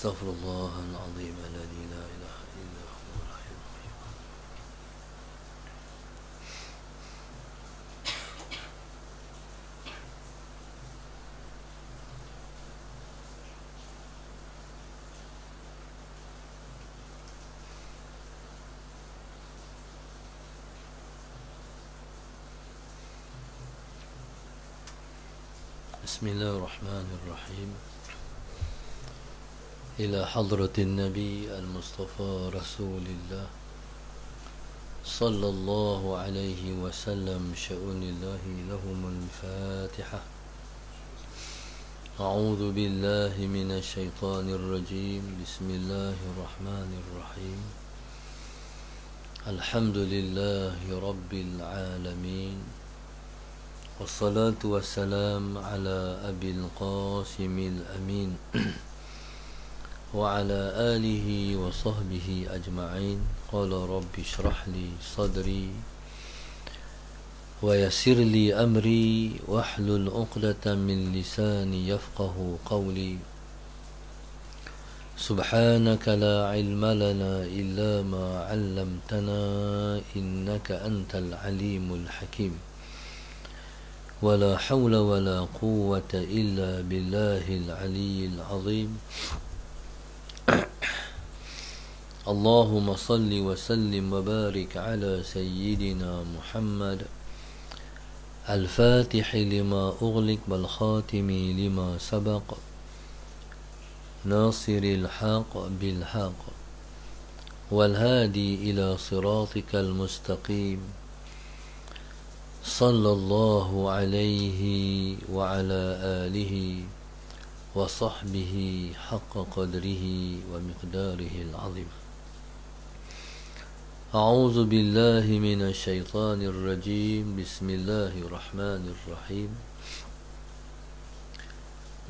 Astaghfirullahal azim alladzi la ilaha illa huwal hayyul qayyum. Bismillahirrahmanirrahim. إلى حضرة النبي المصطفى رسول الله صلى الله عليه وسلم شؤون الله لهم الفاتحة. أعوذ بالله من الشيطان الرجيم. بسم الله الرحمن الرحيم. الحمد لله رب العالمين، والصلاة والسلام على أبي القاسم الأمين وعلى آله وصحبه أجمعين. قال رب اشرح لي صدري ويسر لي أمري واحلل عقدة من لساني يفقه قولي. سبحانك لا علم لنا إلا ما علمتنا إنك أنت العليم الحكيم. ولا حول ولا قوة إلا بالله العلي العظيم. اللهم صل وسلم وبارك على سيدنا محمد الفاتح لما أغلق والخاتم لما سبق ناصر الحق بالحق والهادي إلى صراطك المستقيم صلى الله عليه وعلى آله وصحبه حق قدره ومقداره العظيم. أعوذ بالله من الشيطان الرجيم. بسم الله الرحمن الرحيم.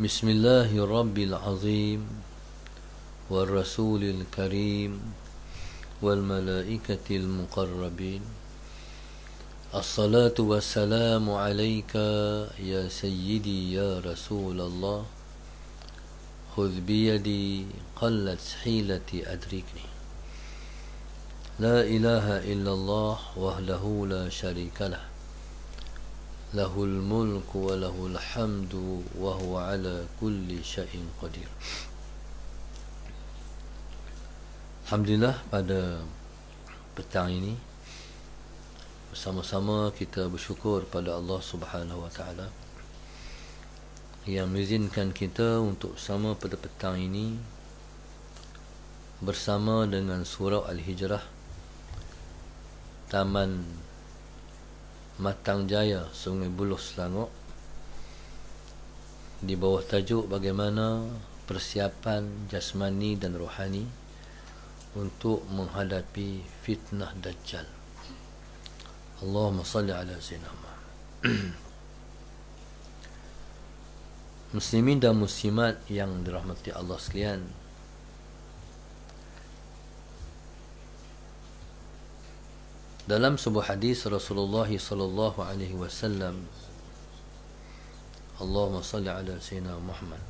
بسم الله الرب العظيم والرسول الكريم والملائكة المقربين. الصلاة والسلام عليك يا سيدي يا رسول الله. خذ بيدي قلت حيلتي أدركني. لا إله إلا الله وحده لا شريك له. له الملك وله الحمد وهو على كل شيء قدير. Alhamdulillah, pada petang ini bersama-sama kita bersyukur pada Allah Subhanahu wa taala yang mengizinkan kita untuk sama pada petang ini bersama dengan surau Al-Hijrah, Taman Matang Jaya, Sungai Buloh, Selangor, di bawah tajuk bagaimana persiapan jasmani dan rohani untuk menghadapi fitnah Dajjal. Allahumma salli ala sayyidina Muhammad. Muslimin dan muslimat yang dirahmati Allah sekalian, dalam sebuah hadis Rasulullah sallallahu alaihi wasallam, Allahumma salli ala sayyidina Muhammad,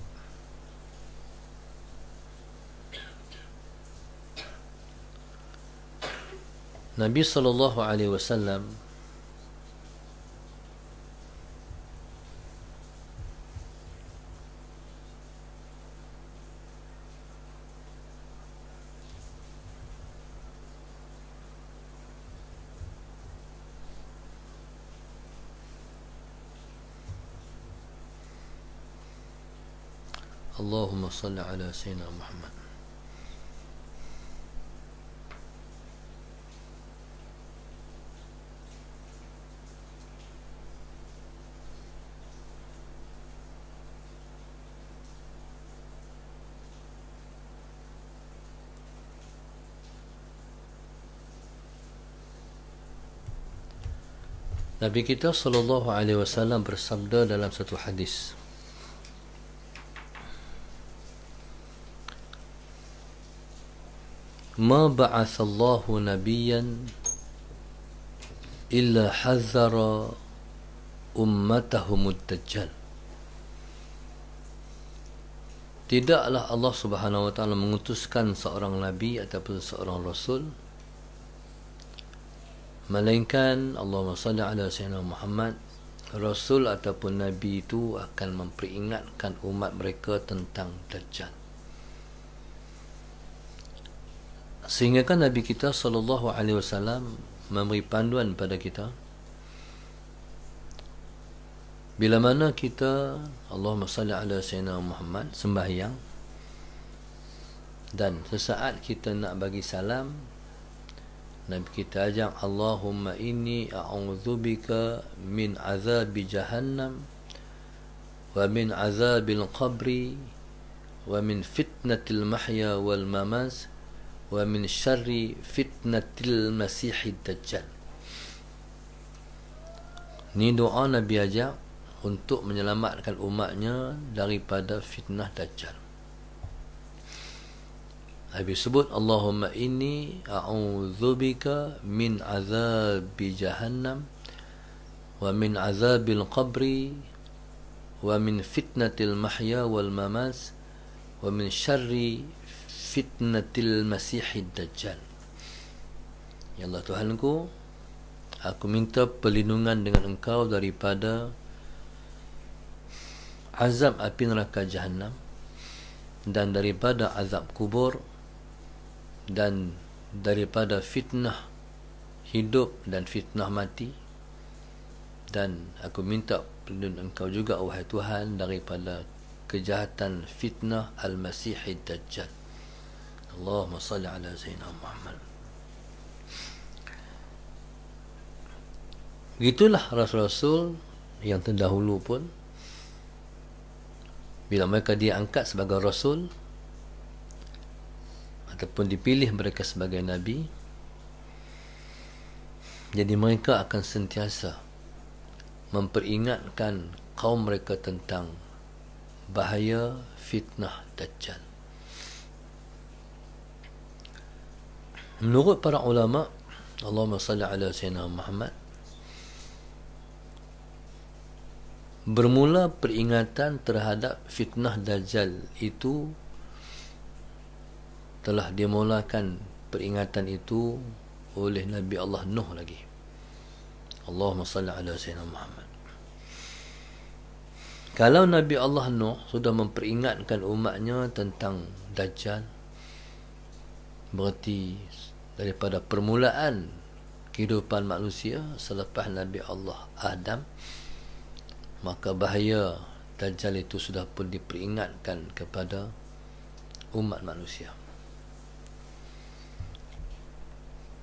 Nabi sallallahu alaihi wasallam Allahumma salli ala sayyidina Muhammad. Nabi kita sallallahu alaihi wasallam bersabda dalam satu hadis, ما بعث الله نبيا إلا حذر أمتهم الدجال. tidaklah Allah Subhanahu wa taala mengutuskan seorang nabi ataupun seorang rasul, melainkan Allahumma salli ala sayyidina Muhammad, rasul ataupun nabi itu akan memperingatkan umat mereka tentang Dajjal. Sehingga kan Nabi kita sallallahu alaihi wasallam memberi panduan pada kita, bila mana kita Allahumma salli ala sayyidina Muhammad sembahyang, dan sesaat kita nak bagi salam, Nabi kita ajak, Allahumma inni a'udzubika min azabi jahannam wa min azabil qabri wa min fitnatil mahya wal mamat wa min syarri fitnatil masihid dajjal. Ni doa Nabi ajak untuk menyelamatkan umatnya daripada fitnah Dajjal. Nabi sebut, Allahumma inni a'udzubika min azabi jahannam wa min azabil qabri wa min fitnatil mahya wal mamat wa min syarri fitnatil masihid dajjal. Ya Allah Tuhanku, aku minta perlindungan dengan Engkau daripada azab api neraka Jahannam, dan daripada azab kubur, dan daripada fitnah hidup dan fitnah mati, dan aku minta perlindungan Engkau juga, wahai Tuhan, daripada kejahatan fitnah al-masihid dajjal. Allahumma salli ala sayyidina Muhammad. Gitulah rasul-rasul yang terdahulu pun, bila mereka diangkat sebagai rasul ataupun dipilih mereka sebagai nabi, jadi mereka akan sentiasa memperingatkan kaum mereka tentang bahaya fitnah Dajjal. Menurut para ulama, Allahumma salli ala sayyidina Muhammad, bermula peringatan terhadap fitnah Dajjal itu telah dimulakan peringatan itu oleh Nabi Allah Nuh lagi. Allahumma salli ala sayyidina Muhammad. Kalau Nabi Allah Nuh sudah memperingatkan umatnya tentang Dajjal, berarti daripada permulaan kehidupan manusia selepas Nabi Allah Adam, maka bahaya Dajjal itu sudah pun diperingatkan kepada umat manusia.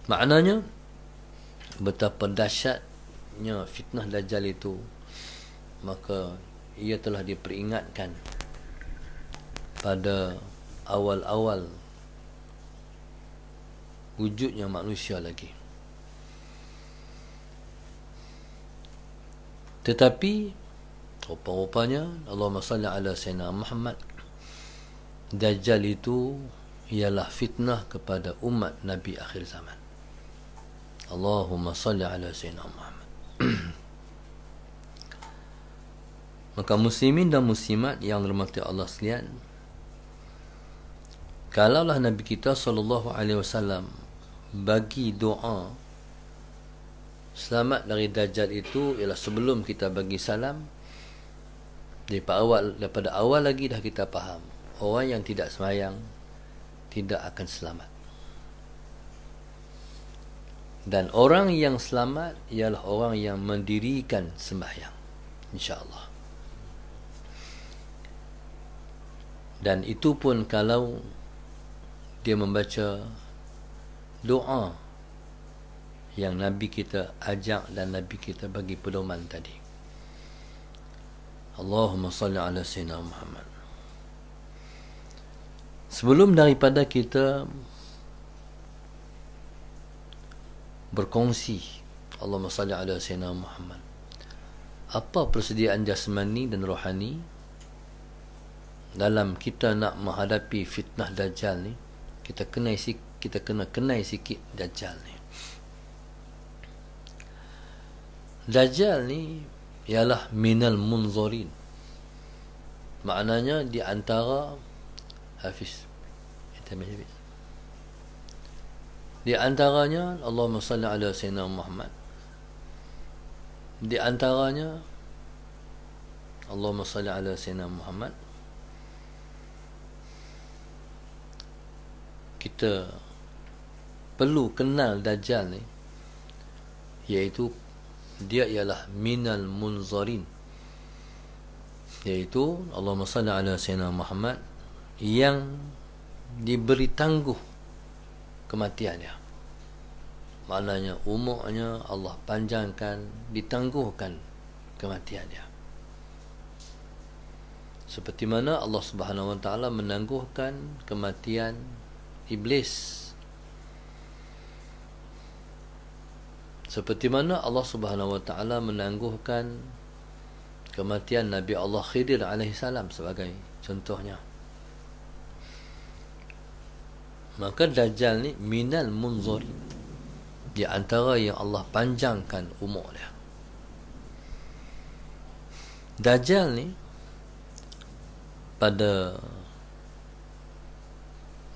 Maknanya betapa dahsyatnya fitnah Dajjal itu, maka ia telah diperingatkan pada awal-awal wujudnya manusia lagi. Tetapi rupa-rupanya, Allahumma salli ala sayyidina Muhammad, Dajjal itu ialah fitnah kepada umat Nabi akhir zaman. Allahumma salli ala sayyidina Muhammad. Maka muslimin dan muslimat yang dirahmati Allah sekalian, kalaulah Nabi kita sallallahu alaihi wasallam bagi doa selamat dari Dajjal itu ialah sebelum kita bagi salam, daripada awal lagi dah kita faham, orang yang tidak sembahyang tidak akan selamat, dan orang yang selamat ialah orang yang mendirikan sembahyang, insya-Allah. Dan itu pun kalau dia membaca doa yang Nabi kita ajak dan Nabi kita bagi pedoman tadi. Allahumma salli ala sayyidina Muhammad. Sebelum daripada kita berkongsi Allahumma salli ala sayyidina Muhammad, apa persediaan jasmani dan rohani dalam kita nak menghadapi fitnah Dajjal ni, kita kena kenai sikit Dajjal ni. Dajjal ni ialah minal munzarin, maknanya di antara Hafiz. Hafiz. Di antaranya Allahumma salli ala Sayyidina Muhammad. Di antaranya Allahumma salli ala Sayyidina Muhammad. Kita perlu kenal Dajjal ni, iaitu dia ialah minal munzarin, iaitu Allahumma salli ala Sayyidina Muhammad, yang diberi tangguh kematiannya. Maknanya umurnya Allah panjangkan, ditangguhkan kematiannya. Seperti mana Allah Subhanahu wa taala menangguhkan kematian iblis. Seperti mana Allah Subhanahu wa taala menangguhkan kematian Nabi Allah Khidir alaihi salam sebagai contohnya. Maka Dajjal ni minal munzarin, di antara yang Allah panjangkan umur dia. Dajjal ni pada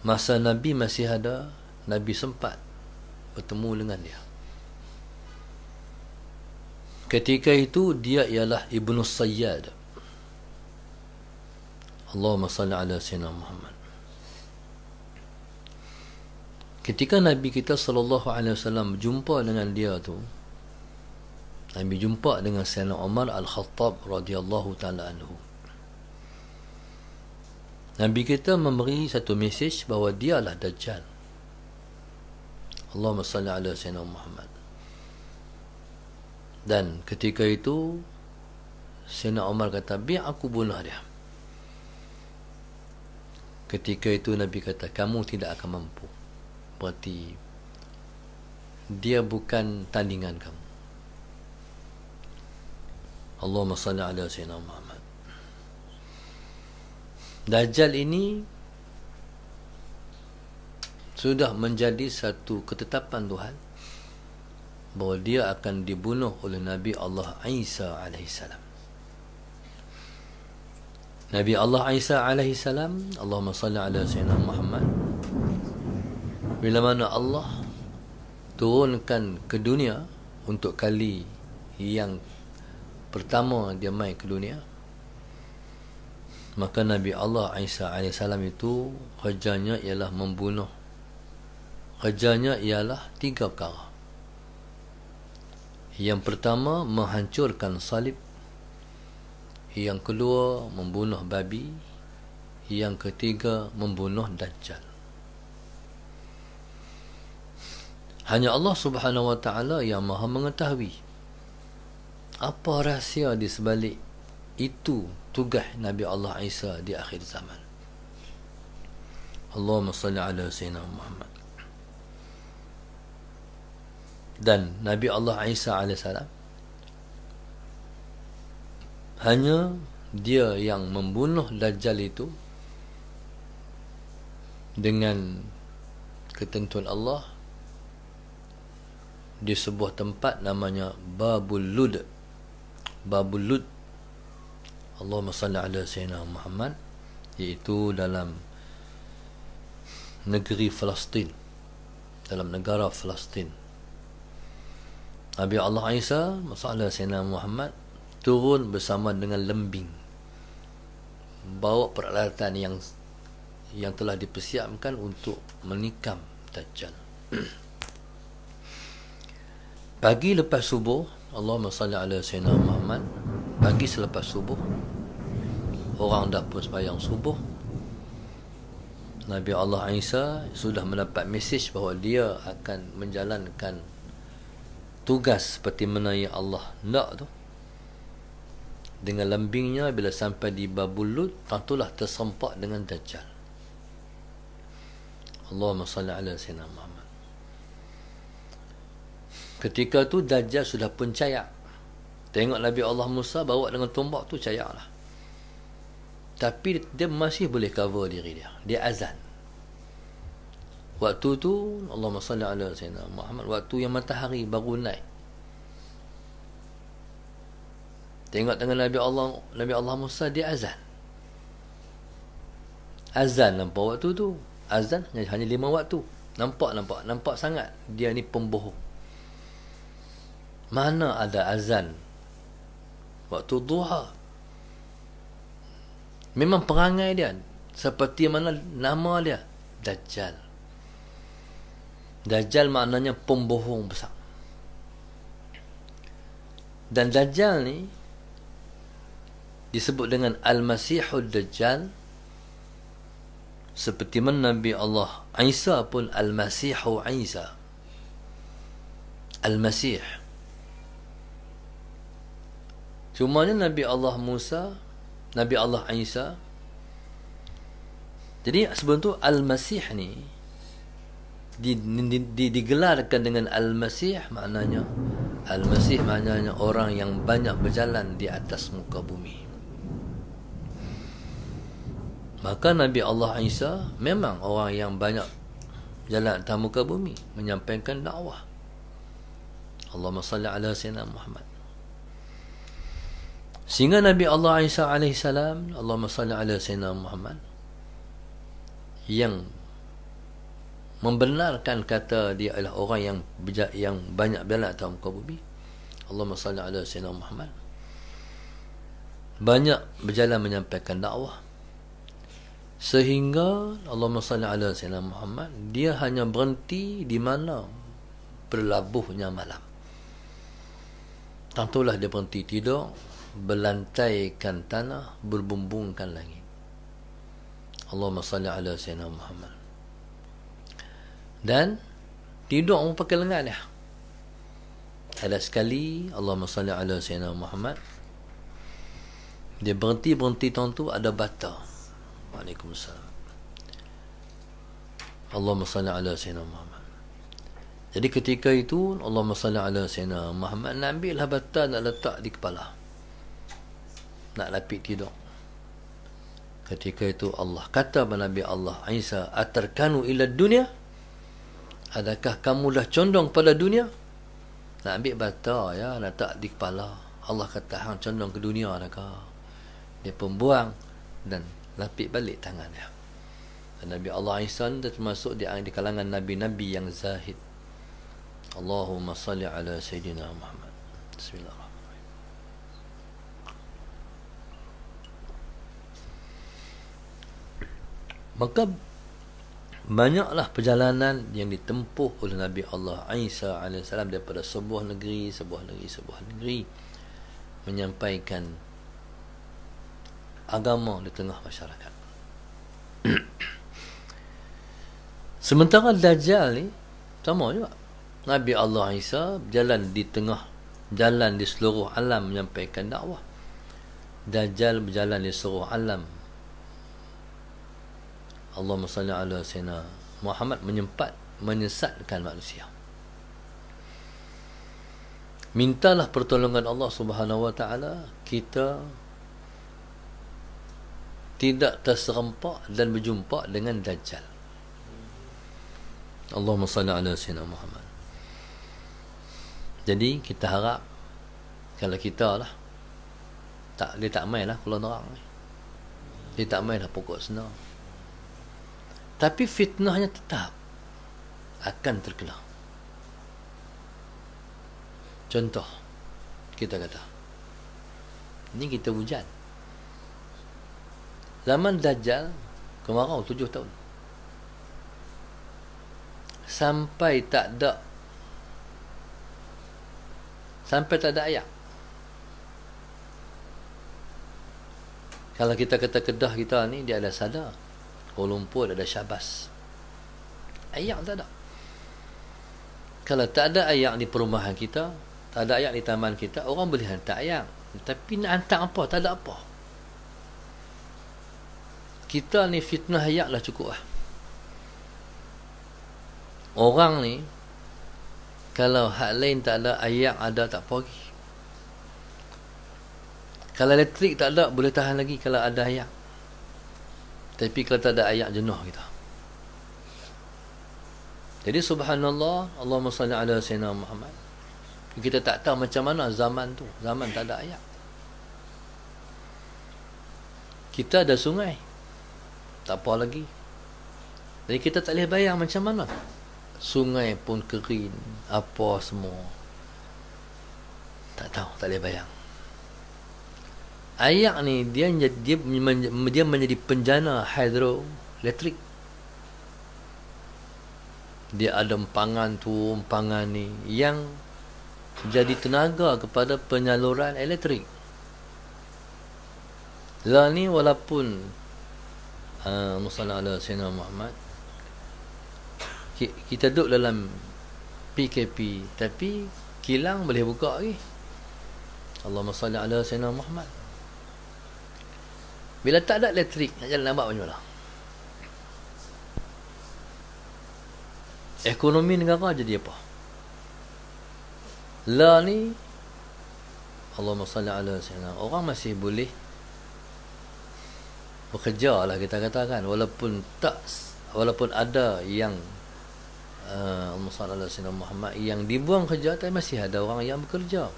masa Nabi masih ada, Nabi sempat bertemu dengan dia. Ketika itu dia ialah Ibnu Sayyad. Allahumma salli ala Sayyidina Muhammad. Ketika Nabi kita sallallahu alaihi wasallam jumpa dengan dia tu, Nabi jumpa dengan Sayyidina Umar Al-Khattab radhiyallahu taala anhu. Nabi kita memberi satu mesej bahawa dialah Dajjal. Allahumma salli ala Sayyidina Muhammad. Dan ketika itu Sayyidina Umar kata, biar aku bunuh dia. Ketika itu Nabi kata, kamu tidak akan mampu. Berarti dia bukan tandingan kamu. Allahumma salli ala Sayyidina Muhammad. Dajjal ini sudah menjadi satu ketetapan Tuhan bahawa dia akan dibunuh oleh Nabi Allah Isa alaihissalam. Nabi Allah Isa alaihissalam, Allahumma salli ala Sayyidina Muhammad, bila mana Allah turunkan ke dunia untuk kali yang pertama dia mai ke dunia, maka Nabi Allah Isa alaihissalam itu kerjanya ialah membunuh. Kerjanya ialah 3 perkara. Yang pertama, menghancurkan salib. Yang kedua, membunuh babi. Yang ketiga, membunuh Dajjal. Hanya Allah Subhanahu wa taala yang Maha mengetahui apa rahsia di sebalik itu tugas Nabi Allah Isa di akhir zaman. Allahumma salli ala Sayyidina Muhammad. Dan Nabi Allah Isa alaihissalam hanya dia yang membunuh Dajjal itu dengan ketentuan Allah di sebuah tempat namanya Babul Lud. Babul Lud, Allahumma salli ala Sayyidina Muhammad, iaitu dalam negeri Palestin, dalam negara Palestin. Nabi Allah Isa, masalah Sayyidina Muhammad, turun bersama dengan lembing, bawa peralatan yang telah dipersiapkan untuk menikam Dajjal. Pagi lepas subuh, Allahumma salli ala Sayyidina Muhammad, pagi selepas subuh, orang dah pun sembahyang subuh, Nabi Allah Isa sudah mendapat mesej bahawa dia akan menjalankan tugas seperti mana yang Allah nak tu. Dengan lembingnya, bila sampai di Babul Lud, tentulah tersempak dengan Dajjal. Allahumma salli ala Sayyidina Muhammad. Ketika tu Dajjal sudah pun cayak. Tengok Nabi Allah Musa bawa dengan tombak tu, cayak lah. Tapi dia masih boleh cover diri dia. Dia azan. Waktu tu, Allahumma salli ala Sayyidina Muhammad, waktu yang matahari baru naik. Tengok dengan Nabi Allah Musa, dia azan. azan nampak waktu tu. Azan hanya 5 waktu. Nampak sangat dia ni pembohong. Mana ada azan waktu duha? Memang perangai dia seperti mana nama dia, Dajjal. Dajjal maknanya pembohong besar. Dan Dajjal ni disebut dengan Al-Masihud Dajjal, seperti mana Nabi Allah Isa pun Al-Masihu Isa. Al-Masih. Cumanya Nabi Allah Musa, Nabi Allah Isa. Jadi sebelum tu Al-Masih ni digelarkan dengan Al-Masih, maknanya Al-Masih maknanya orang yang banyak berjalan di atas muka bumi. Maka Nabi Allah Isa memang orang yang banyak jalan atas muka bumi, menyampaikan dakwah. Allahumma salli ala sayyidina Muhammad. Sehingga Nabi Allah Isa AS, Allahumma salli ala sayyidina Muhammad, yang membenarkan kata dia adalah orang yang banyak berjalan atas muka bumi. Allahumma salli ala sayyidina Muhammad, banyak berjalan menyampaikan dakwah. Sehingga Allahumma salli ala sayyidina Muhammad, dia hanya berhenti di mana berlabuhnya malam. Tentulah dia berhenti tidur, berlantaikan tanah, berbumbungkan langit. Allahumma salli ala sayyidina Muhammad. Dan tidur pun pakai lengan dia. Ada sekali Allahumma salli ala sayyidina Muhammad, dia berhenti tu ada bata. Waalaikumsalam. Allahumma salli ala sayyidina Muhammad. Jadi ketika itu Allahumma salli ala sayyidina Muhammad, nak ambillah bata, nak letak di kepala, nak lapik tidur. Ketika itu Allah kata kepada Nabi Allah Isa, atarkanu ila dunia, adakah kamu dah condong pada dunia? Nak ambil bata ya, nak letak di kepala. Allah kata, hang condong ke dunia adakah? Dia pun buang dan lapik balik tangan dia. Dan Nabi Allah Isa termasuk di kalangan Nabi-Nabi yang zahid. Allahumma salli ala Sayyidina Muhammad. Bismillahirrahmanirrahim. Maka banyaklah perjalanan yang ditempuh oleh Nabi Allah Isa AS daripada sebuah negeri menyampaikan agama di tengah masyarakat. Sementara Dajjal ni sama juga. Nabi Allah Isa berjalan di seluruh alam menyampaikan dakwah. Dajjal berjalan di seluruh alam. Allahumma salli ala sayyidina Muhammad menyesatkan manusia. Mintalah pertolongan Allah Subhanahu wa taala, kita tidak terserempak dan berjumpa dengan Dajjal. Allahumma salli ala sayyidina Muhammad. Jadi kita harap kalau kita lah dia tak main lah keluar nerang ni. Dia tak main lah pokok senar. Tapi fitnahnya tetap akan terkena. Contoh kita kata, ini kita hujan. Zaman Dajjal kemarau 7 tahun. Sampai tak ada air. Kalau kita kata Kedah kita ni, dia ada Sada, Kuala Lumpur ada Syabas. Air tak ada. Kalau tak ada air di perumahan kita, tak ada air di taman kita, orang boleh hantar air. Tapi nak hantar apa? Tak ada apa. Kita ni fitnah air lah cukup lah. Orang ni kalau hak lain tak ada, air ada tak pergi. Kalau elektrik tak ada, boleh tahan lagi kalau ada air. Tapi kalau tak ada air, jenuh kita. Jadi subhanallah, Allahumma salli ala sayyidina Muhammad. Kita tak tahu macam mana zaman tu. Zaman tak ada air. Kita ada sungai. Tak apa lagi. Jadi kita tak boleh bayang macam mana. Sungai pun kering, apa semua. Tak tahu, tak boleh bayang. Air ni dia menjadi penjana hidroelektrik. Dia ada empangan tu, empangan ni yang jadi tenaga kepada penyaluran elektrik. Lah ni walaupun Musalla ala Sayyidina Muhammad, kita duduk dalam PKP, tapi kilang boleh buka lagi. Allahumma salli ala Sayyidina Muhammad. Bila tak ada elektrik, nak jalan nampak macam mana? Ekonomi negara jadi apa? Lah ni Allahumma salli ala Sayyidina, orang masih boleh bekerja lah, kita katakan, walaupun ada yang Allahumma salli ala Sayyidina Muhammad yang dibuang kerja, tapi masih ada orang yang bekerja.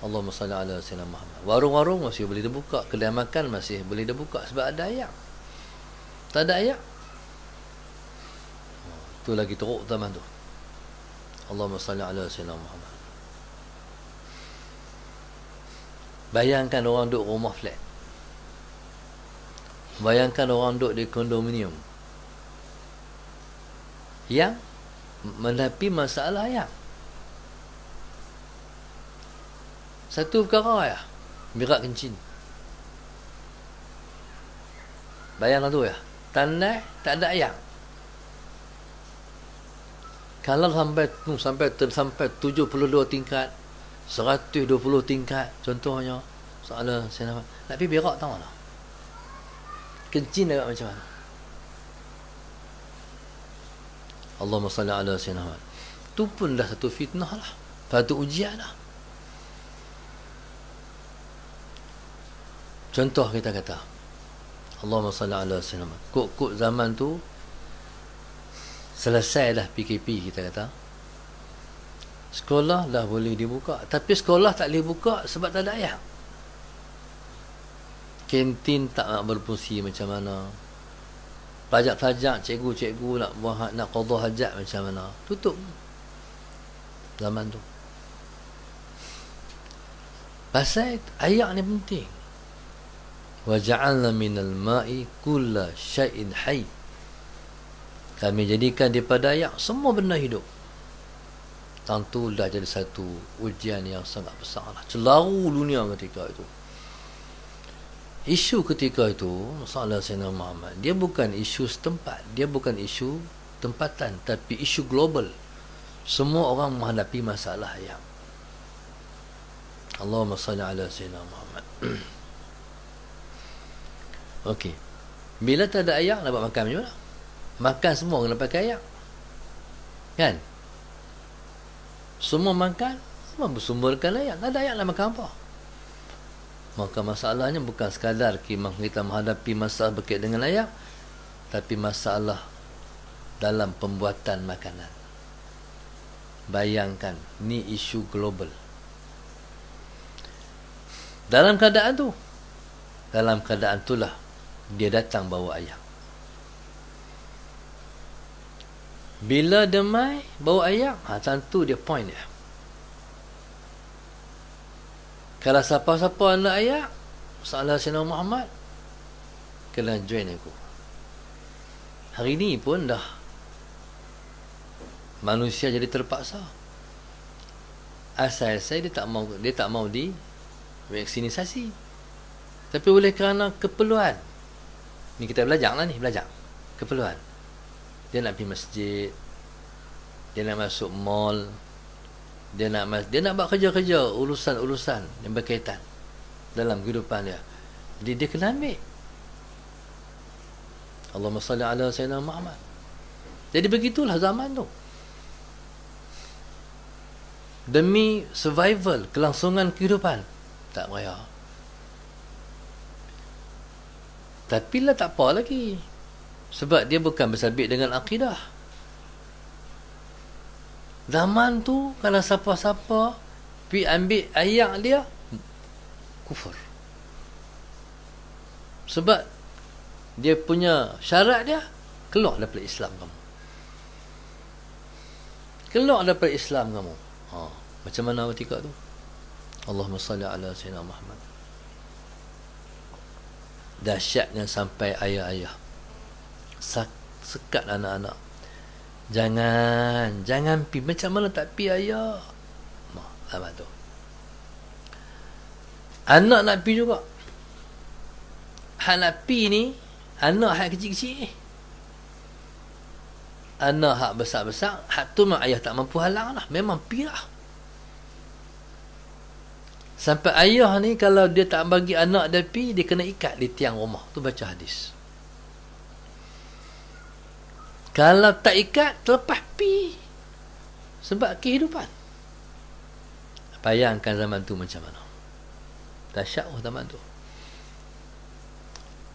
Allahumma salli ala Sayyidina Muhammad. Warung-warung masih boleh dibuka, kedai makan masih boleh dibuka sebab ada air. Tak ada air, tu lagi teruk zaman tu. Allahumma salli ala Sayyidina Muhammad. Bayangkan orang duduk rumah flat. Bayangkan orang duduk di kondominium yang menghadapi masalah air. Satu perkara ya, berak kencing. Bayangkan tu ya, tanah tak ada air. Kalau sampai 72 tingkat, 120 tingkat, contohnya, soalan saya nak pergi berak tahu mana? Kencing agak macam mana? Allahumma salli ala Sayyidina Muhammad. Tu pun dah satu fitnah lah, satu ujian lah. Contoh kita kata, Allahumma salli ala Sayyidina Muhammad. Kok zaman tu selesai dah PKP, kita kata, sekolah dah boleh dibuka, tapi sekolah tak boleh buka sebab tak ada air. Kantin tak nak berfungsi macam mana. Pajak-pajak cikgu-cikgu nak qada hajat macam mana. Tutup zaman tu. Pasal air ni penting. Wa ja'alna minal ma'i kulla syai'in hayy. Kami jadikan daripada air semua benda hidup. Tentu dah jadi satu ujian yang sangat besar lah. Celaru dunia ketika itu. Isu ketika itu, masalah Sayyidina Muhammad, dia bukan isu setempat, dia bukan isu tempatan, tapi isu global. Semua orang menghadapi masalah air. Allahumma salli ala Sayyidina Muhammad. Okey. Bila tak ada air, nak buat makan macam mana? Makan semua kena pakai air. Kan? Semua makan, semua bersumberkan air. Tak ada air nak makan apa? Maka masalahnya bukan sekadar kita menghadapi masalah berkait dengan air, tapi masalah dalam pembuatan makanan. Bayangkan, ni isu global. Dalam keadaan itulah dia datang bawa air. Bila demai bawa air, tentu dia point dia. Kalau siapa-siapa nak air, salah Sayyidina Muhammad, kena join aku. Hari ni pun dah manusia jadi terpaksa. Asal-asal dia tak mau di vaksinisasi. Tapi oleh kerana keperluan. Ni kita belajar keperluan. Dia nak pergi masjid, dia nak masuk mall, dia nak buat kerja-kerja, urusan-urusan yang berkaitan dalam kehidupan dia. Jadi dia kena ambil. Allahumma salli ala Sayyidina Muhammad. Jadi begitulah zaman tu. Demi survival, kelangsungan kehidupan, tak payah. Tapi lah tak apa lagi, sebab dia bukan bersabit dengan akidah. Zaman tu kalau siapa-siapa pergi ambil air dia, kufur. Sebab dia punya syarat dia keluar daripada Islam kamu. Keluar daripada Islam kamu. Macam mana ketika tu? Allahumma salli ala sayyidina Muhammad. Dahsyatnya sampai ayah-ayah sekat anak-anak. Jangan pi. Macam mana tak pi ayah? Lama tu. Anak nak pi juga. Hak nak pi ni, anak hak kecil-kecil. Anak hak besar-besar, hak tu memang ayah tak mampu halang lah. Memang pi lah. Sampai ayah ni kalau dia tak bagi anak dia pi, dia kena ikat di tiang rumah. Tu baca hadis. Kalau tak ikat, terlepas pi. Sebab kehidupan. Bayangkan zaman tu macam mana. Dahsyat zaman tu.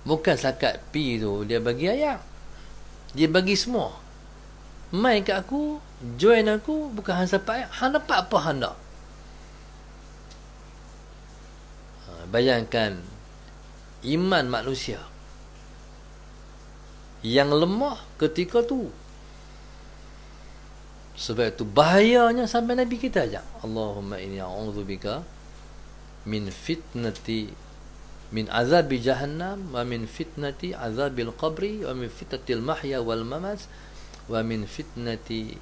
Bukan setakat pi tu dia bagi ayam. Dia bagi semua. Mai kat aku, join aku, bukan hang dapat ayam. Hang dapat apa hang nak? Bayangkan iman manusia yang lemah ketika tu. Sebab itu bahayanya sampai Nabi kita ajak, Allahumma inni a'udzubika min fitnati min azabi jahannam wa min fitnati azabil qabri wa min fitnatil mahya wal mamat wa min fitnati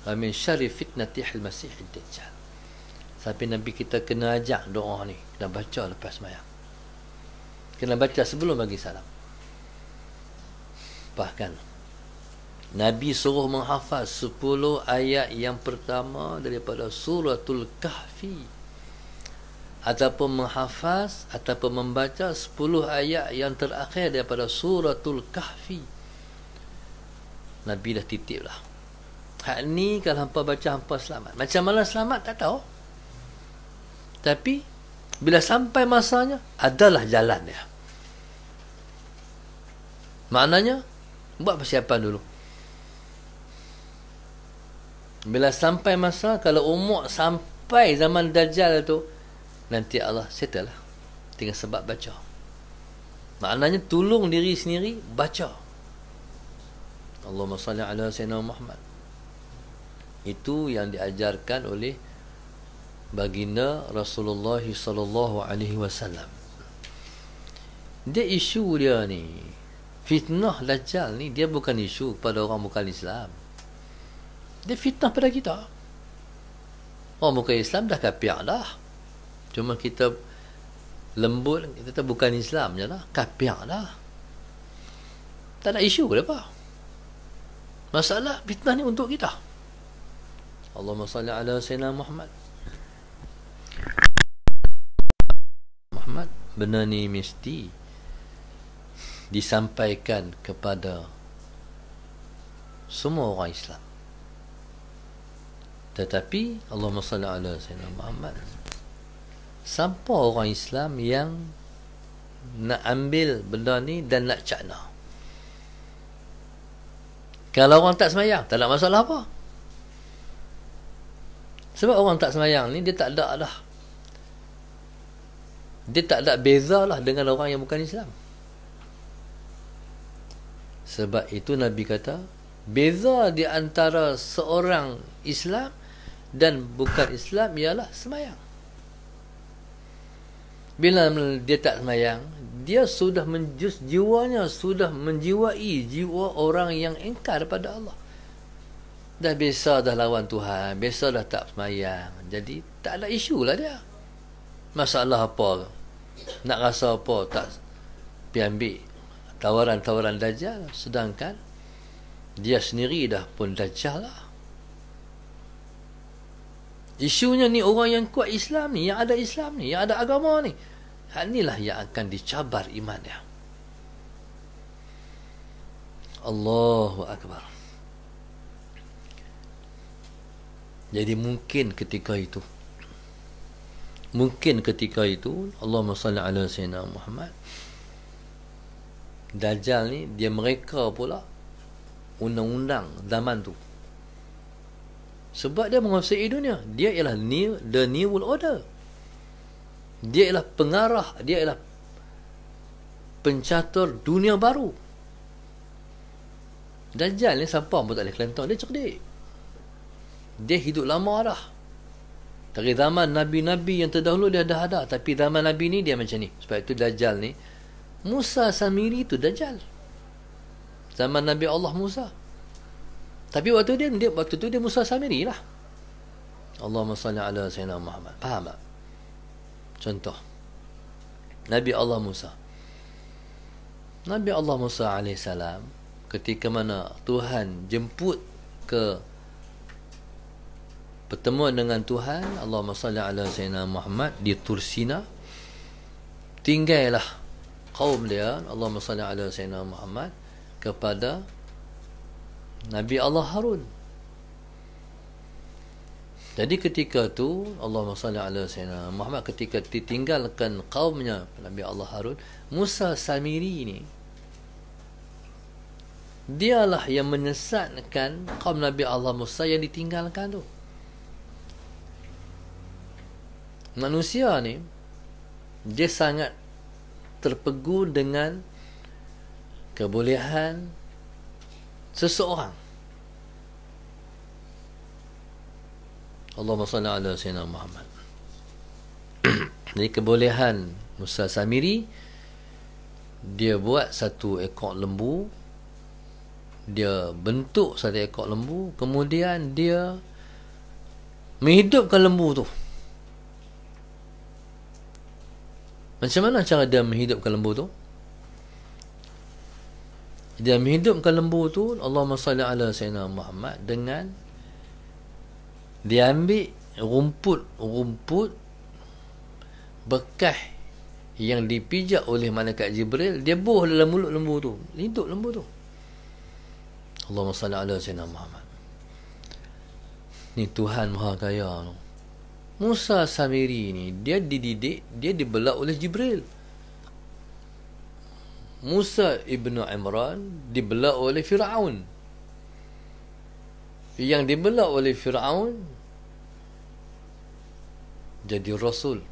wa min syarri fitnatihil masihid dajjal. Sampai Nabi kita kena ajak doa ni, kena baca lepas sembahyang, kena baca sebelum bagi salam. Bahkan Nabi suruh menghafaz 10 ayat yang pertama daripada suratul Kahfi, ataupun menghafaz ataupun membaca 10 ayat yang terakhir daripada suratul Kahfi. Nabi dah titip lah. Hak ni kalau hampa baca hampa selamat. Macam mana selamat tak tahu. Tapi bila sampai masanya, adalah jalan dia. Maknanya buat persiapan dulu. Bila sampai masa, kalau umur sampai zaman Dajjal tu, nanti Allah settle lah. Tinggal sebab baca. Maknanya tolong diri sendiri baca. Allahumma salli ala sayyidina Muhammad. Itu yang diajarkan oleh baginda Rasulullah sallallahu alaihi wasallam. Dia isu dia ni, fitnah Dajjal ni, dia bukan isu pada orang bukan Islam. Dia fitnah pada kita. Orang bukan Islam dah kafir dah. Cuma kita lembut, kita bukan Islam je lah, kafir dah. Tak ada isu ke apa. Masalah fitnah ni untuk kita. Allahumma salli ala sayyidina Muhammad. Muhammad, benda ni mesti disampaikan kepada semua orang Islam. Tetapi Allahumma salli ala sayyidina Muhammad, siapa orang Islam yang nak ambil benda ni dan nak cakna? Kalau orang tak semayang, tak ada masalah apa. Sebab orang tak semayang ni, dia tak ada dah, dia tak ada beza lah dengan orang yang bukan Islam. Sebab itu Nabi kata, beza di antara seorang Islam dan bukan Islam ialah semayang. Bila dia tak semayang, dia sudah jiwanya sudah menjiwai jiwa orang yang ingkar pada Allah. Dah biasa dah lawan Tuhan, biasa dah tak semayang. Jadi tak ada isu lah dia. Masalah apa, nak rasa apa, tak pergi ambil tawaran-tawaran Dajjal. Sedangkan dia sendiri dah pun Dajjal lah. Isunya ni orang yang kuat Islam ni, yang ada Islam ni, yang ada agama ni, hal inilah yang akan dicabar iman dia. Allahu Akbar. Jadi mungkin ketika itu Allahumma salli ala sayyidina Muhammad, Dajjal ni dia mereka pula undang-undang zaman tu. Sebab dia menguasai dunia. Dia ialah the new world order. Dia ialah pengarah, dia ialah pencatur dunia baru. Dajjal ni siapa pun tak boleh kelentang. Dia cerdik. Dia hidup lama dah. Dari zaman Nabi-Nabi yang terdahulu dia dah ada. Tapi zaman Nabi ni dia macam ni. Sebab itu Dajjal ni, Musa Samiri tu Dajjal. Zaman Nabi Allah Musa. Tapi waktu tu dia Musa Samiri lah. Allahumma salli ala Sayyidina Muhammad. Faham tak? Contoh. Nabi Allah Musa. Nabi Allah Musa AS, ketika mana Tuhan jemput ke pertemuan dengan Tuhan, Allahumma salli ala Sayyidina Muhammad, di Tur Sina, tinggallah kaum dia, Allahumma salli ala Sayyidina Muhammad, kepada Nabi Allah Harun. Jadi ketika tu Allahumma salli ala Sayyidina Muhammad, ketika ditinggalkan kaumnya Nabi Allah Harun, Musa Samiri ni dialah yang menyesatkan kaum Nabi Allah Musa yang ditinggalkan tu. Manusia ni dia sangat terpegu dengan kebolehan seseorang. Allahumma salli ala Sayyidina Muhammad. Jadi kebolehan Musa Samiri, dia buat satu ekor lembu, dia bentuk satu ekor lembu, kemudian dia menghidupkan lembu tu. Macam mana cara dia menghidupkan lembu tu? Dia menghidupkan lembu tu, Allahumma salli ala Sayyidina Muhammad, dengan dia ambil rumput bekas yang dipijak oleh malaikat Jibril, dia buh dalam mulut lembu tu, hidup lembu tu. Allahumma salli ala Sayyidina Muhammad. Ni Tuhan Maha Kaya tu. Musa Samiri ni, dia dididik, dia dibelak oleh Jibril. Musa ibnu Imran dibelak oleh Fir'aun. Yang dibelak oleh Fir'aun jadi Rasul.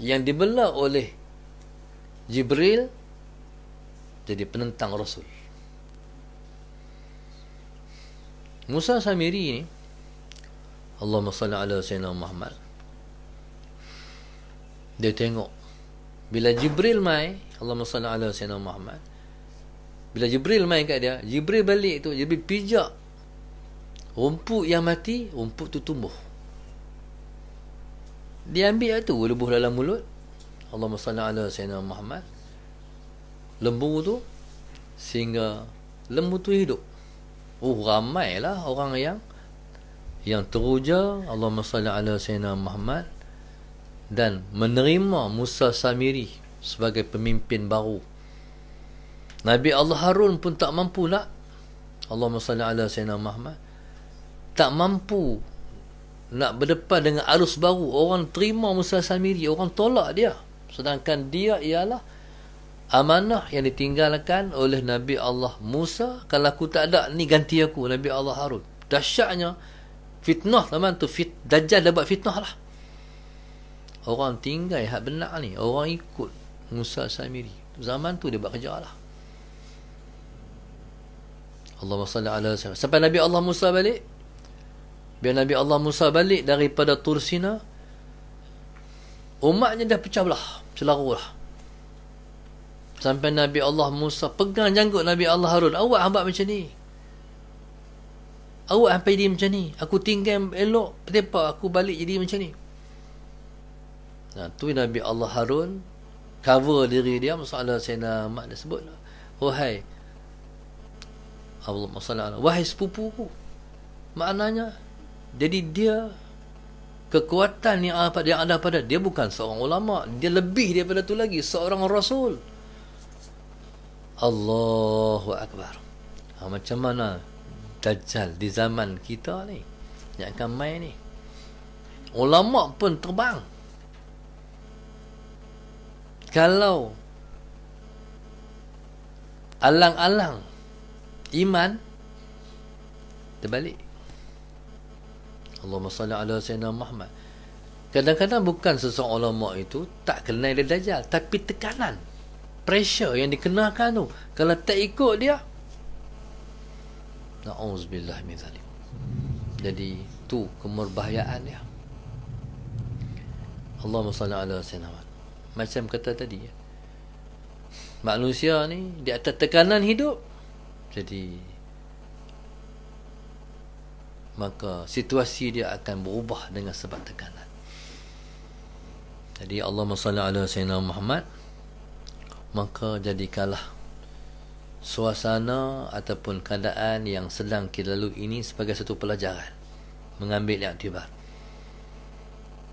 Yang dibelak oleh Jibril jadi penentang Rasul. Musa Samiri ni, Allahumma salli ala Sayyidina Muhammad, dia tengok bila Jibril mai, Allahumma salli ala Sayyidina Muhammad, bila Jibril mai kat dia, Jibril balik tu, Jibril pijak rumput yang mati, rumput tu tumbuh. Dia ambil tu, lebuh dalam mulut, Allahumma salli ala Sayyidina Muhammad, lembu tu, sehingga lembu tu hidup. Ramailah orang yang teruja Allahumma salli ala Sayyidina Muhammad dan menerima Musa Samiri sebagai pemimpin baru. Nabi Allah Harun pun tak mampu nak, Allahumma salli ala Sayyidina Muhammad, tak mampu nak berdepan dengan arus baru. Orang terima Musa Samiri, orang tolak dia, sedangkan dia ialah amanah yang ditinggalkan oleh Nabi Allah Musa. Kalau aku tak ada ni, ganti aku, Nabi Allah Harun. Dahsyatnya fitnah zaman tu, Dajjal dah buat fitnah lah. Orang tinggal hak benar ni, orang ikut Musa Samiri. Zaman tu dia buat kerja lah. Allahumma salli ala Sayyidina. Sampai Nabi Allah Musa balik. Biar Nabi Allah Musa balik daripada Tur Sina, umatnya dah pecah belah, celaru lah. Sampai Nabi Allah Musa pegang janggut Nabi Allah Harun, awak hamba macam ni, awak sampai jadi macam ni, aku tinggal elok, kenapa aku balik jadi macam ni? Nah, tu Nabi Allah Harun cover diri dia, masalah Sayyidina Mak dia sebut, wahai Allahumma salli ala, wahai sepupuku. Maknanya, jadi dia, kekuatan yang ada pada dia bukan seorang ulama, dia lebih daripada tu lagi, seorang Rasul. Allahu Akbar. Macam mana Dajjal di zaman kita ni yang akan main ni? Ulama pun terbang. Kalau alang-alang iman, terbalik. Allahumma salli ala Sayyidina Muhammad. Kadang-kadang bukan seseorang ulama itu tak kenal dia Dajjal, tapi tekanan. pressure yang dikenakan tu, kalau tak ikut dia, na'udzubillah min zalik. Jadi tu kemerbahayaan dia. Allahumma salli ala sayyidina Muhammad. Macam kata tadi, manusia ni di atas tekanan hidup, jadi maka situasi dia akan berubah dengan sebab tekanan. Jadi Allahumma salli ala sayyidina Muhammad, maka jadikanlah suasana ataupun keadaan yang sedang kita lalui ini sebagai satu pelajaran, mengambil iktibar.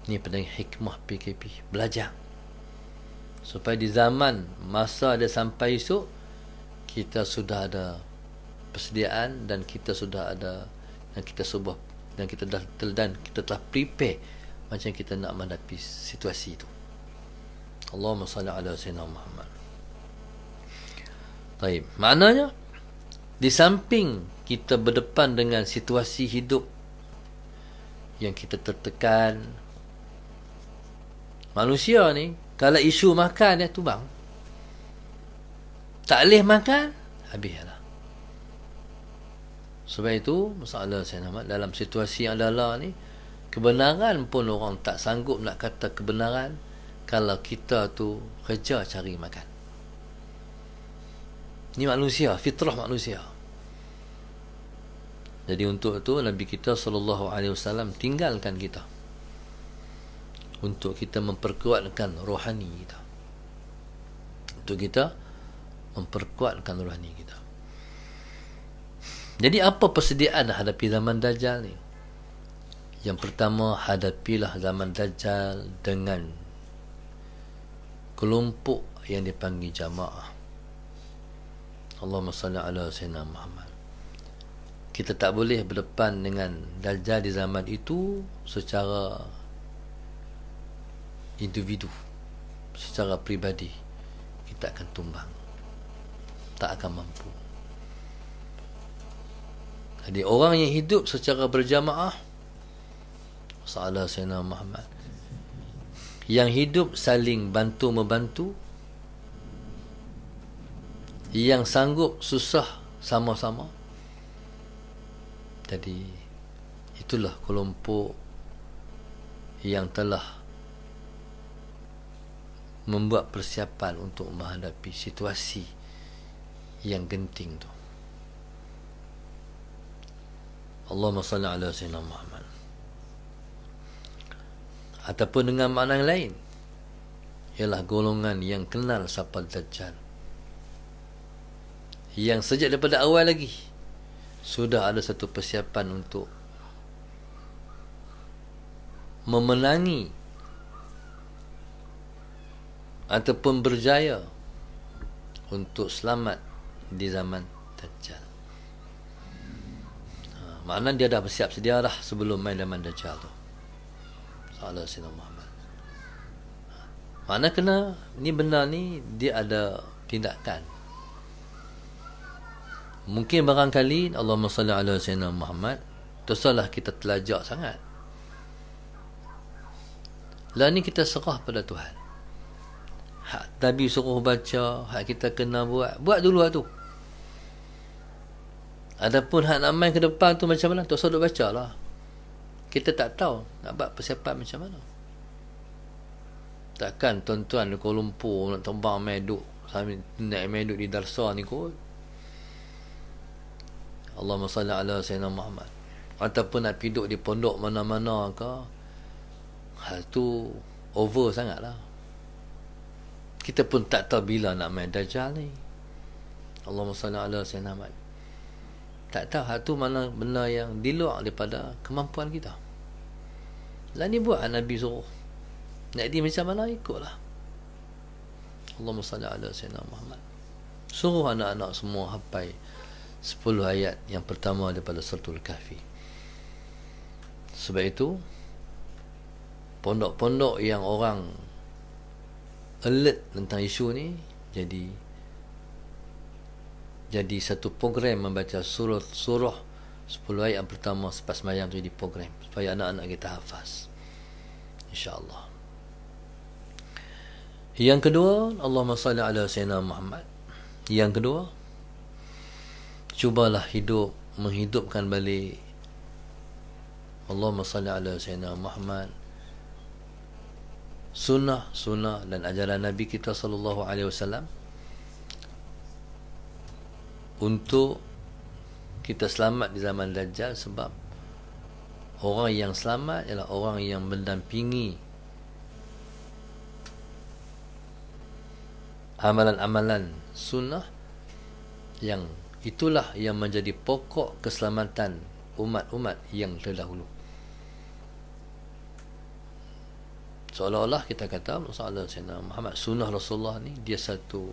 Ini penting hikmah PKP, belajar supaya di zaman masa dia sampai esok, kita sudah ada persediaan dan kita sudah ada, dan kita subah, dan kita telah prepare macam kita nak menghadapi situasi itu. Allahumma salli ala sayyidina Muhammad. Baik, maknanya di samping kita berdepan dengan situasi hidup yang kita tertekan, manusia ni kalau isu makan dia tu bang, tak boleh makan, habislah. Sebab itu masalah saya nama dalam situasi yang adalah ni, kebenaran pun orang tak sanggup nak kata kebenaran kalau kita tu kerja cari makan. Ini manusia, fitrah manusia. Jadi untuk itu Nabi kita SAW tinggalkan kita untuk kita memperkuatkan rohani kita, untuk kita memperkuatkan rohani kita. Jadi apa persediaan hadapi zaman Dajjal ni? Yang pertama, hadapilah zaman Dajjal dengan kelompok yang dipanggil jamaah. Allahumma salli ala sayyidina Muhammad. Kita tak boleh berdepan dengan Dajjal di zaman itu secara individu, secara pribadi. Kita akan tumbang, tak akan mampu. Jadi orang yang hidup secara berjamaah, salah sayyidina Muhammad, yang hidup saling bantu-membantu, yang sanggup susah sama-sama. Jadi itulah kelompok yang telah membuat persiapan untuk menghadapi situasi yang genting tu. Allahumma salli ala sayyidina Muhammad. Ataupun dengan makna yang lain, ialah golongan yang kenal siapa Dajjal, yang sejak daripada awal lagi sudah ada satu persiapan untuk memenangi ataupun berjaya untuk selamat di zaman Dajjal. Maknanya dia dah bersiap sedia dah sebelum main zaman Dajjal tu. Salah Sayyidina Muhammad. Maknanya kena, ni benar ni dia ada tindakan. Mungkin barangkali Allahumma salli ala Sayyidina Muhammad, tersalah kita telajak sangat. Lah ni kita serah pada Tuhan. Hak Nabi suruh baca, hak kita kena buat dulu hak tu. Adapun hak nak main ke depan tu macam mana, tak usah duk baca lah. Kita tak tahu nak buat persiapan macam mana. Takkan tuan-tuan di Kuala Lumpur nak terbang main duk sambil naik main duk di Darsa ni kot. Allahumma salli ala Sayyidina Muhammad. Ataupun nak piduk di pondok mana-mana ke, hal tu over sangat lah. Kita pun tak tahu bila nak main Dajjal ni. Allahumma salli ala Sayyidina Muhammad. Tak tahu hal tu mana benda yang di luar daripada kemampuan kita. Lah ni buat Nabi suruh. Nak di macam mana, ikutlah. Allahumma salli ala Sayyidina Muhammad. Suruh anak-anak semua hafal 10 ayat yang pertama daripada Suratul Kahfi. Sebab itu pondok-pondok yang orang alert tentang isu ni jadi satu program membaca surah 10 ayat yang pertama selepas sembahyang tu, jadi program supaya anak-anak kita hafaz, insya-Allah. Yang kedua, Allahumma salli ala Sayyidina Muhammad. Yang kedua, cubalah menghidupkan balik Allahumma salli ala Sayyidina Muhammad, sunnah dan ajaran Nabi kita sallallahu alaihi wasallam, untuk kita selamat di zaman Dajjal. Sebab orang yang selamat ialah orang yang mendampingi amalan-amalan sunnah, yang itulah yang menjadi pokok keselamatan umat-umat yang terdahulu. Seolah-olah kita kata Rasulullah Sayyidina Muhammad, sunnah Rasulullah ni dia satu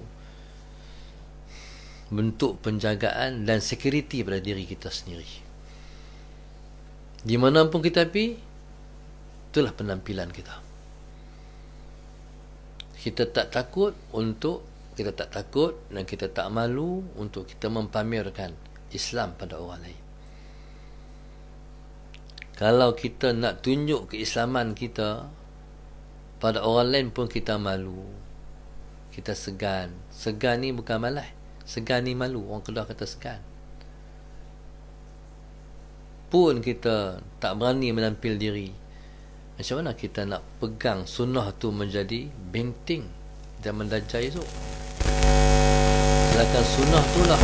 bentuk penjagaan dan security pada diri kita sendiri. Di mana pun kita pergi, itulah penampilan kita. Kita tak takut dan kita tak malu untuk kita mempamerkan Islam pada orang lain. Kalau kita nak tunjuk keislaman kita pada orang lain pun kita malu, kita segan. Segan ni bukan malas, segan ni malu. Orang Kedah kata segan. Pun kita tak berani menampil diri, macam mana kita nak pegang sunnah tu menjadi benteng zaman Dajjal esok? Sedangkan sunnah tu lah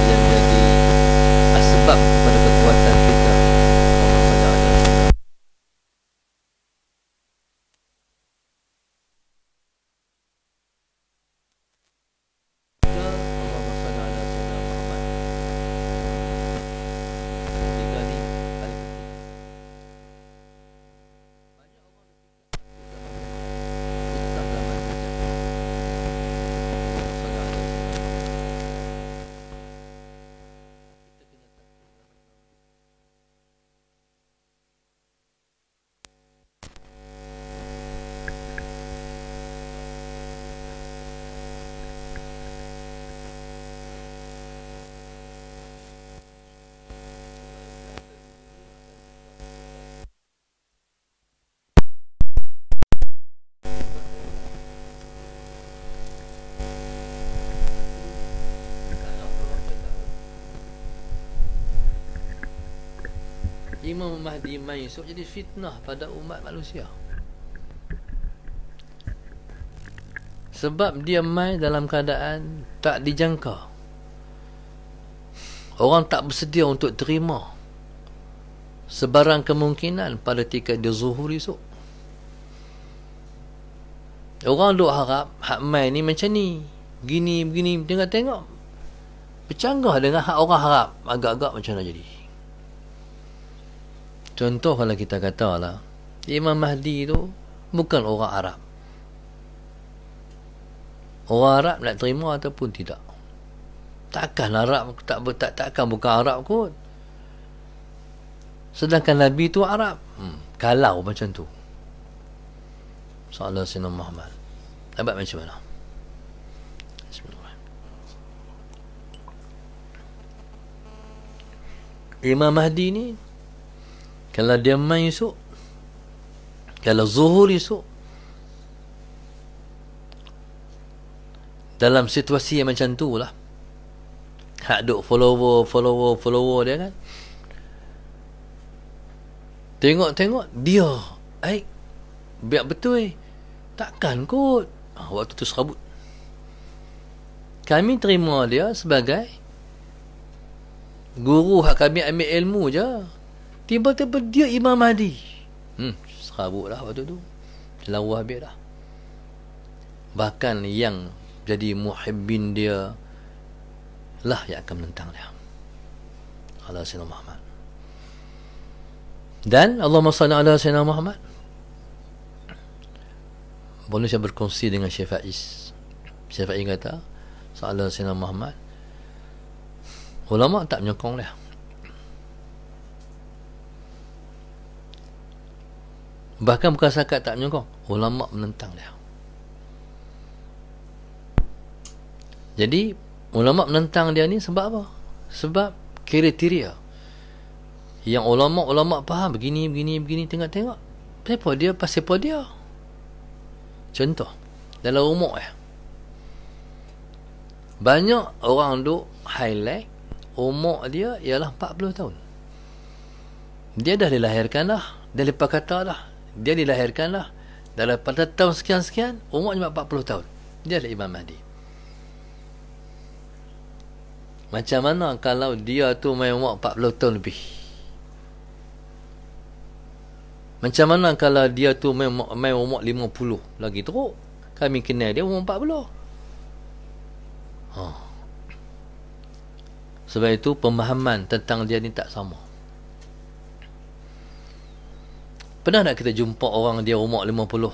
yang jadi sebab kepada kekuatan kita. Imam Mahdi mai esok jadi fitnah pada umat manusia. Sebab dia mai dalam keadaan tak dijangka. Orang tak bersedia untuk terima sebarang kemungkinan pada ketika dia zuhur esok. Orang duk harap hak mai ni macam ni, begini, tengok bercanggah dengan hak orang harap. Agak-agak macam mana jadi. Contoh kalau kita kata lah, Imam Mahdi tu bukan orang Arab. Orang Arab nak terima ataupun tidak, takkan Arab takkan bukan Arab kot. Sedangkan Nabi tu Arab. Kalau macam tu, Sallallahu Alaihi Wasallam Muhammad, dapat macam mana? Imam Mahdi ni kalau dia main esok, kalau zuhur esok, dalam situasi yang macam tu lah, hak duk follower dia kan, tengok dia biar betul takkan kot. Waktu tu serabut. Kami terima dia sebagai guru hak kami ambil ilmu je. Tiba-tiba dia Imam Mahdi. Serabut lah waktu tu. Lawa habis dah. Bahkan yang jadi muhibbin dia lah yang akan menentang dia. Allah Sayyidina Muhammad. Dan Allahumma salli ala Sayyidina Muhammad. Boleh saya berkongsi dengan Syekh Faiz. Syekh Faiz kata, Sallallahu Sayyidina Muhammad, ulama tak menyokong dia. Bahkan bukan sahakat tak menyokong, ulama menentang dia. Jadi ulama menentang dia ni sebab apa? Sebab kriteria yang ulama faham begini, tengok Siapa dia? Siapa dia? Contoh, dalam umur banyak orang duk highlight umur dia ialah 40 tahun. Dia dah dilahirkan dah. Dia lepas kata dah. Dia dilahirkan dah. Dalam pada tahun sekian-sekian, umur cuma 40 tahun. Dia adalah Imam Mahdi. Macam mana kalau dia tu main umur 40 tahun lebih? Macam mana kalau dia tu main umur 50 lagi teruk? Kami kenal dia umur 40. Sebab itu pemahaman tentang dia ni tak sama. Pernah tak kita jumpa orang dia umur 50,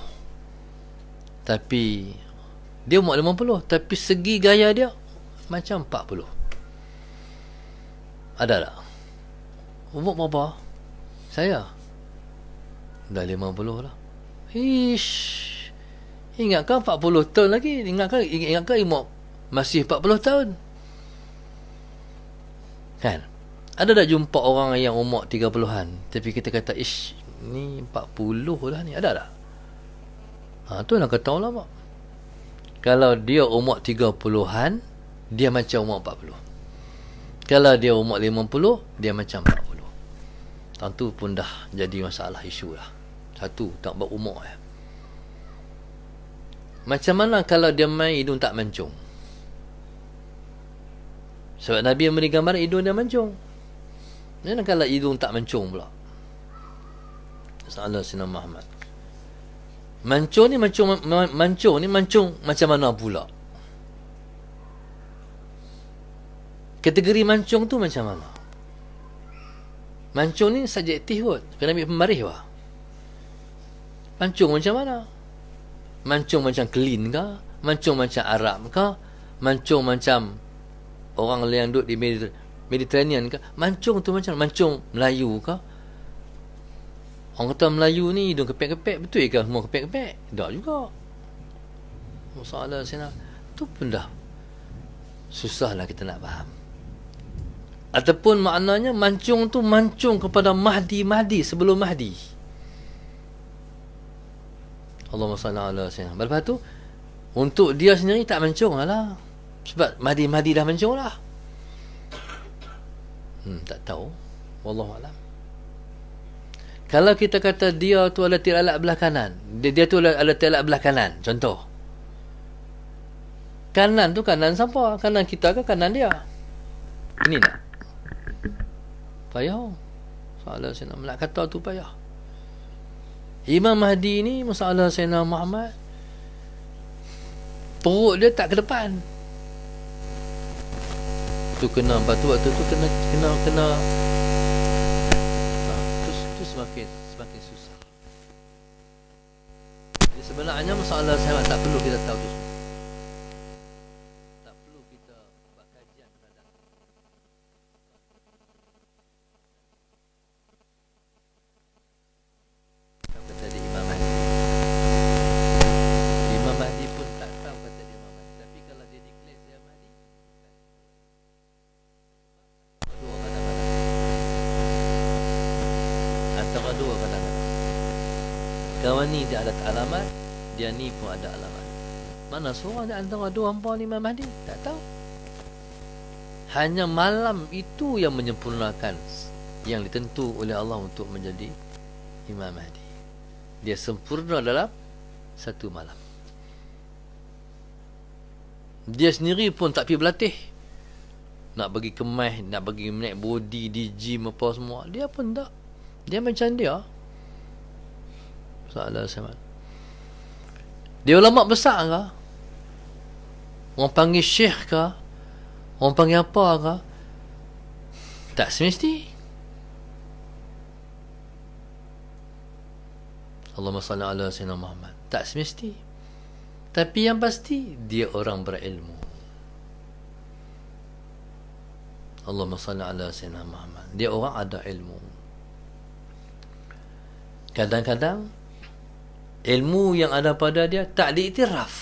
tapi dia umur 50 tapi segi gaya dia macam 40? Ada tak? Umur berapa? Saya dah 50 lah. Ish, ingatkan 40 tahun lagi. Ingatkan umur masih 40 tahun. Kan? Ada tak jumpa orang yang umur 30-an tapi kita kata ish, ni 40 lah ni? Ada tak? Tu nak kata ulama. Kalau dia umur 30-an, dia macam umur 40. Kalau dia umur 50, dia macam 40. Tentu pun dah jadi masalah isu lah. Satu, tak berumur ya. Macam mana kalau dia main hidung tak mancung? Sebab Nabi yang beri gambar hidung dia mancung. Macam mana kalau hidung tak mancung pula? Salah Sina Muhammad. Mancung ni mancung macam mana pula? Kategori mancung tu macam mana? Mancung ni subjektif kot. Kena ambil pembaris lah. Mancung macam mana? Mancung macam clean ke? Mancung macam Arab ke? Mancung macam orang yang duduk di Mediterranean ke? Mancung tu macam mancung Melayu ke? Orang kata Melayu ni hidung kepek-kepek. Betul ke semua kepek-kepek? Tak juga. Masalah sana tu pun dah susahlah kita nak faham. Ataupun maknanya mancung tu mancung kepada Mahdi sebelum Mahdi. Allahumma salli ala sayyidina. Lepas tu untuk dia sendiri tak mancung lah. Sebab Mahdi dah mancung lah. Tak tahu. Wallahu a'lam. Kalau kita kata dia tu adalah tilalat belah kanan, dia tu adalah tilalat belah kanan, contoh. Kanan tu kanan siapa? Kanan kita ke kanan dia? Ini tak? Payah. Salah saya nak kata tu payah. Imam Mahdi ni, masalah Sayyidina Muhammad, perut dia tak ke depan. Tu kena, lepas tu waktu tu kena semakin susah. Jadi sebenarnya masalah saya tak perlu kita tahu tu semua. Tak perlu kita buat kajian terhadap apa tadi Imam Mahdi. Imam Mahdi pun tak tahu kata dia Imam Mahdi. Tapi kalau dia declare saya Mahdi, antara dua kadang-kadang. Kawan ni dia ada alamat, dia ni pun ada alamat. Mana seorang di antara dua hamba ni Imam Mahdi? Tak tahu. Hanya malam itu yang menyempurnakan yang ditentu oleh Allah untuk menjadi Imam Mahdi. Dia sempurna dalam satu malam. Dia sendiri pun tak pergi berlatih. Nak bagi kemas, nak bagi naik body di gym apa semua, dia pun tak. Dia macam dia. Salah sama. Dia ulama besar ke? Orang panggil syekh ke? Orang panggil apa ke? Tak semesti. Allahumma salli ala sayyidina Muhammad. Tak semesti. Tapi yang pasti dia orang berilmu. Allahumma salli ala sayyidina Muhammad. Dia orang ada ilmu. Kadang-kadang ilmu yang ada pada dia tak diiktiraf.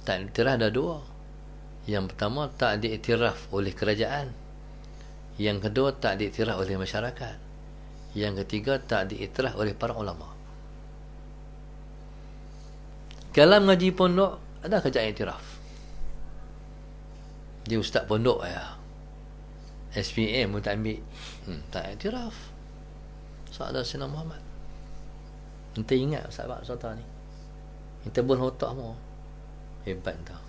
Tak diiktiraf ada dua. Yang pertama, tak diiktiraf oleh kerajaan. Yang kedua, tak diiktiraf oleh masyarakat. Yang ketiga, tak diiktiraf oleh para ulama. Kalau mengaji pondok, ada kerja iktiraf. Dia ustaz pondok ya. SPM pun tak ambil. Tak iktiraf. Sahabat Sayyidina Muhammad. Kita ingat sahabat Sultan ni. Kita pun otak semua. Hebat tak?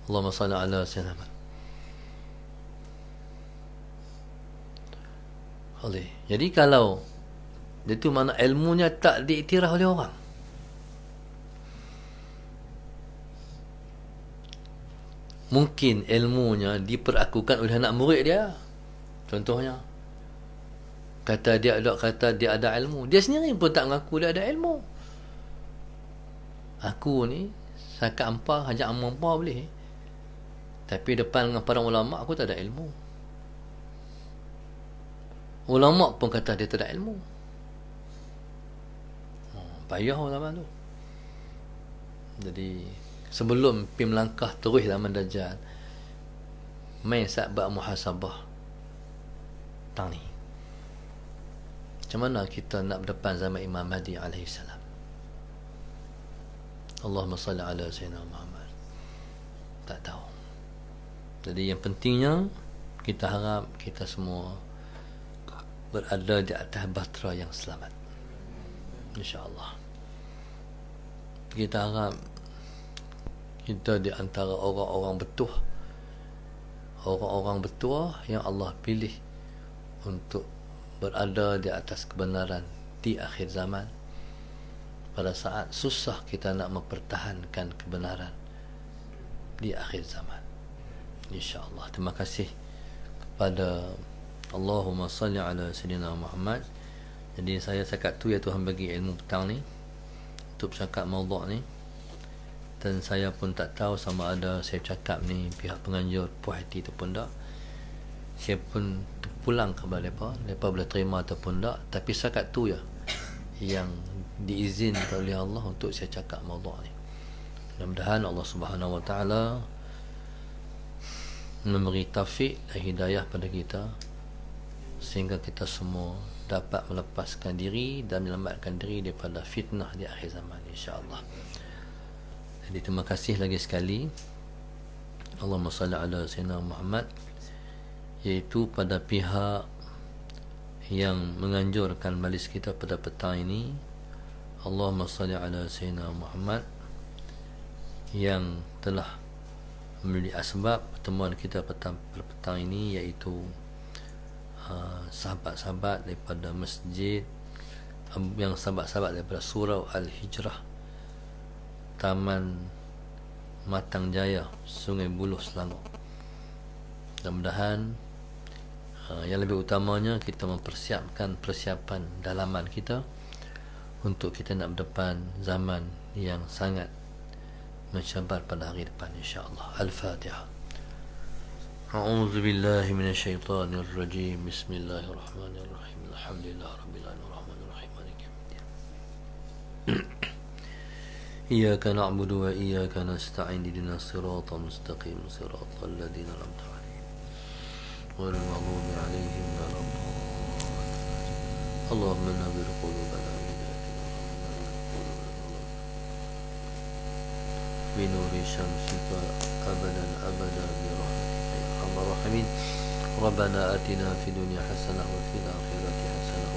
Allahumma salli ala Sayyidina Muhammad. Jadi kalau itu mana ilmunya tak diiktiraf oleh orang, mungkin ilmunya diperakukan oleh anak murid dia. Contohnya, kata dia ada ilmu, dia sendiri pun tak mengaku dia ada ilmu. Aku ni sakat ampar, hajat ampar boleh, tapi depan dengan para ulama aku tak ada ilmu. Ulama pun kata dia tak ada ilmu. Payah zaman tu. Jadi sebelum pergi melangkah terus zaman Dajjal, main sahabat muhasabah tang ni. Macam mana kita nak berdepan zaman Imam Mahdi alaihi salam? Allahumma salli ala Sayyidina Muhammad. Tak tahu. Jadi yang pentingnya, kita harap kita semua berada di atas bahtera yang selamat, insya-Allah. Kita harap kita di antara orang-orang betuah, orang-orang betuah yang Allah pilih untuk berada di atas kebenaran di akhir zaman. Pada saat susah kita nak mempertahankan kebenaran di akhir zaman, insya-Allah. Terima kasih kepada Allahumma salli ala Sayyidina Muhammad. Jadi saya cakap tu ya, Tuhan bagi ilmu petang ni untuk cakap maudhu' ni. Dan saya pun tak tahu sama ada saya cakap ni pihak penganjur puas hati ataupun tak. Saya pun pulang kepada mereka boleh terima ataupun tak. Tapi cakap tu ya yang diizinkan oleh Allah untuk saya cakap maudhu' ni. Mudah-mudahan Allah Subhanahu Wa Taala memberi taufik dan hidayah pada kita, sehingga kita semua dapat melepaskan diri dan menyelamatkan diri daripada fitnah di akhir zaman, insya-Allah. Jadi terima kasih lagi sekali. Allahumma salli ala Sayyidina Muhammad, iaitu pada pihak yang menganjurkan majlis kita pada petang ini. Allahumma salli ala Sayyidina Muhammad, yang telah menjadi asbab pertemuan kita pada petang ini, iaitu sahabat-sahabat daripada masjid, yang sahabat-sahabat daripada Surau Al-Hijrah, Taman Matang Jaya, Sungai Buloh, Selangor. Mudah-mudahan yang lebih utamanya kita mempersiapkan persiapan dalaman kita untuk kita nak berdepan zaman yang sangat mencabar pada hari depan, insya-Allah. Al-Fatihah. A'udzu billahi minasyaitonir rajim. Bismillahirrahmanirrahim. Alhamdulillahirabbil alamin arrahmanir rahim maliki yaumiddin. Iyyaka na'budu wa iyyaka nasta'in ihdinas siratal mustaqim siratal ladzina an'amta 'alaihim ghairil maghdubi 'alaihim waladdallin. Allahumma nawwir qulubana بنور شمسك أبدا أبدا برحمتك يا أرحم الراحمين. ربنا آتنا في الدنيا حسنة وفي الآخرة حسنة